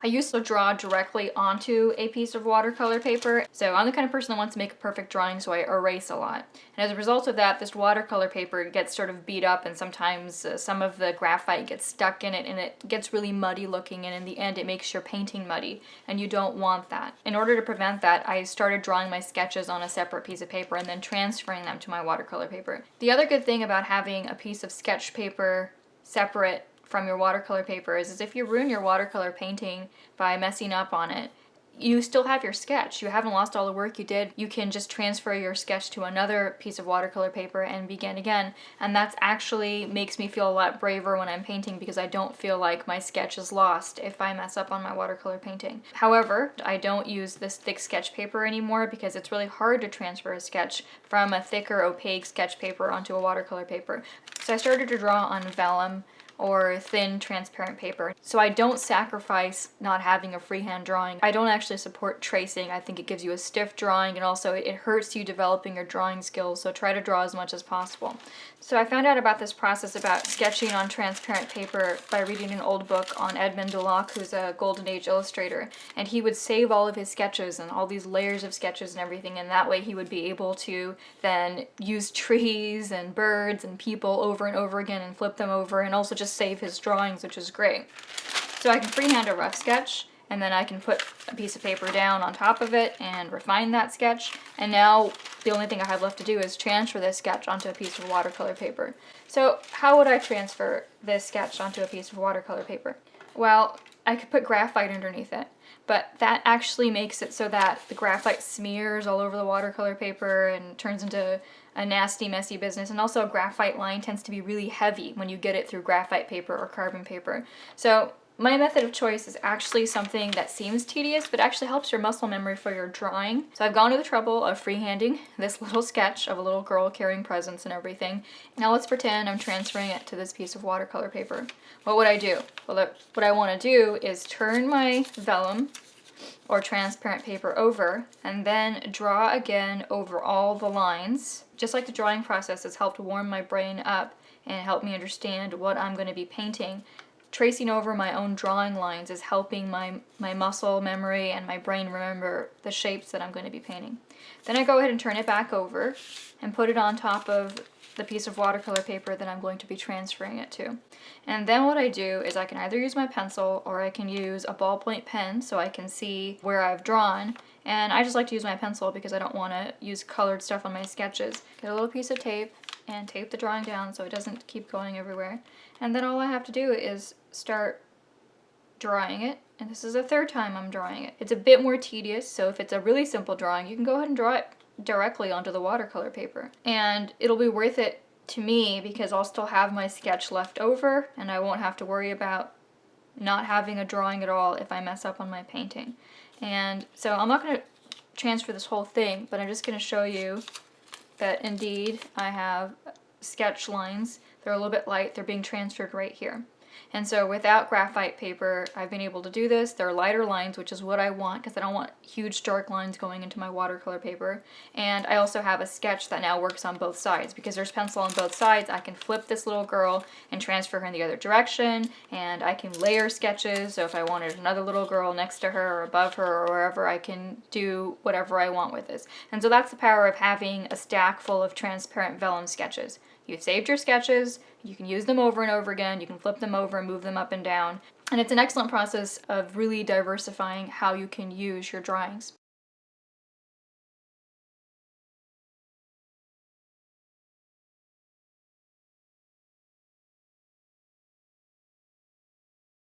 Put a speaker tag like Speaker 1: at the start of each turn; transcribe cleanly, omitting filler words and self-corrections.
Speaker 1: I used to draw directly onto a piece of watercolor paper, so I'm the kind of person that wants to make a perfect drawing, so I erase a lot. And as a result of that, this watercolor paper gets sort of beat up, and sometimes some of the graphite gets stuck in it, and it gets really muddy looking, and in the end it makes your painting muddy, and you don't want that. In order to prevent that, I started drawing my sketches on a separate piece of paper and then transferring them to my watercolor paper. The other good thing about having a piece of sketch paper separate from your watercolor paper is if you ruin your watercolor painting by messing up on it, you still have your sketch. You haven't lost all the work you did. You can just transfer your sketch to another piece of watercolor paper and begin again. And that's actually makes me feel a lot braver when I'm painting, because I don't feel like my sketch is lost if I mess up on my watercolor painting. However, I don't use this thick sketch paper anymore because it's really hard to transfer a sketch from a thicker opaque sketch paper onto a watercolor paper. So I started to draw on vellum or thin transparent paper. So I don't sacrifice not having a freehand drawing. I don't actually support tracing. I think it gives you a stiff drawing, and also it hurts you developing your drawing skills, so try to draw as much as possible. So I found out about this process about sketching on transparent paper by reading an old book on Edmond Dulac, who's a Golden Age illustrator, and he would save all of his sketches and all these layers of sketches and everything, and that way he would be able to then use trees and birds and people over and over again and flip them over, and also just save his drawings, which is great. So I can freehand a rough sketch, and then I can put a piece of paper down on top of it and refine that sketch, and now the only thing I have left to do is transfer this sketch onto a piece of watercolor paper. So how would I transfer this sketch onto a piece of watercolor paper? Well, I could put graphite underneath it, but that actually makes it so that the graphite smears all over the watercolor paper and turns into a nasty, messy business. And also a graphite line tends to be really heavy when you get it through graphite paper or carbon paper. So my method of choice is actually something that seems tedious, but actually helps your muscle memory for your drawing. So I've gone to the trouble of freehanding this little sketch of a little girl carrying presents and everything. Now let's pretend I'm transferring it to this piece of watercolor paper. What would I do? Well, what I want to do is turn my vellum or transparent paper over and then draw again over all the lines. Just like the drawing process has helped warm my brain up and help me understand what I'm going to be painting, tracing over my own drawing lines is helping my muscle memory and my brain remember the shapes that I'm going to be painting. Then I go ahead and turn it back over and put it on top of the piece of watercolor paper that I'm going to be transferring it to. And then what I do is I can either use my pencil or I can use a ballpoint pen so I can see where I've drawn. And I just like to use my pencil because I don't want to use colored stuff on my sketches. Get a little piece of tape and tape the drawing down so it doesn't keep going everywhere. And then all I have to do is start drawing it. And this is the third time I'm drawing it. It's a bit more tedious, so if it's a really simple drawing, you can go ahead and draw it directly onto the watercolor paper. And it'll be worth it to me because I'll still have my sketch left over and I won't have to worry about not having a drawing at all if I mess up on my painting. And so I'm not going to transfer this whole thing, but I'm just going to show you that indeed I have sketch lines. They're a little bit light. They're being transferred right here. And so without graphite paper, I've been able to do this. They're lighter lines, which is what I want because I don't want huge dark lines going into my watercolor paper. And I also have a sketch that now works on both sides. Because there's pencil on both sides, I can flip this little girl and transfer her in the other direction. And I can layer sketches, so if I wanted another little girl next to her or above her or wherever, I can do whatever I want with this. And so that's the power of having a stack full of transparent vellum sketches. You've saved your sketches, you can use them over and over again, you can flip them over and move them up and down, and it's an excellent process of really diversifying how you can use your drawings.